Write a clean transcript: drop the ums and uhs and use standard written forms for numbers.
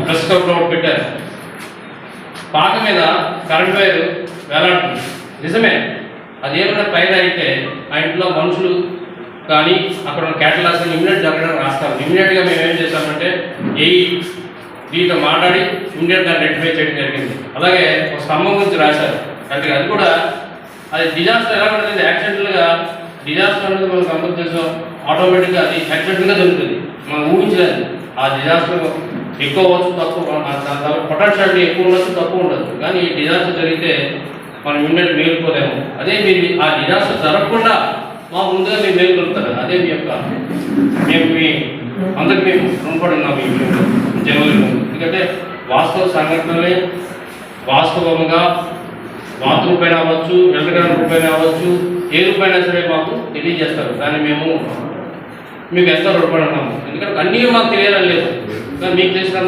Press క్లబ్లో పెట్టారు. పాక మీద కరెంట్ వైర్ వేలాడుతుంది. నిజమే, అదేమైనా ఫైర్ అయితే ఆ ఇంట్లో మనుషులు కానీ అక్కడ ఉన్న క్యాటలాగ్స్ ఇమ్మీడియట్ జరగడం రాస్తాం. ఇమ్మీడియట్గా మేము ఏం చేస్తామంటే దీంతో మాట్లాడి ఇమ్మీడియట్గా రెక్టిఫై చేయడం జరిగింది. అలాగే ఒక స్తంభం గురించి రాశారు. అంటే అది కూడా అది డిజాస్టర్ ఎలా ఉంటుంది, యాక్సిడెంటల్గా డిజాస్టర్ అనేది మనకు అందరూ తెలుసు, ఆటోమేటిక్గా అది యాక్సిడెంటల్గా జరుగుతుంది, మనం ఊహించలేదు. ఆ డిజాస్టర్ ఎక్కువ అవ్వచ్చు, తక్కువ, పొటెన్షియాలిటీ ఎక్కువ ఉండొచ్చు, తక్కువ ఉండదు. కానీ ఈ డిజాస్టర్ జరిగితే మనం ఇమ్మీడియట్ మేలుకోలేము. అదే మీరు ఆ డిజాస్టర్ జరగకుండా మా ముందుగా మీరు మేలుకొలుపుతారు. అదే మీ యొక్క మేము మీ అందరికి మేము రుణపడి ఉన్నాం ఈ విషయంలో జనవరి. ఎందుకంటే వాస్తవ సంఘటనలే వాస్తవంగా బాత్రూమ్ పైన అవ్వచ్చు, ఎలక్ట్రికల్ పైన అవ్వచ్చు, ఏ రూపాయన సరే మాకు తెలియజేస్తారు. కానీ మేము మీకు ఎంతో రుణపడి ఉన్నాము. ఎందుకంటే అన్నీ మాకు తెలియాలని లేదు, కానీ మీకు తెలిసినంత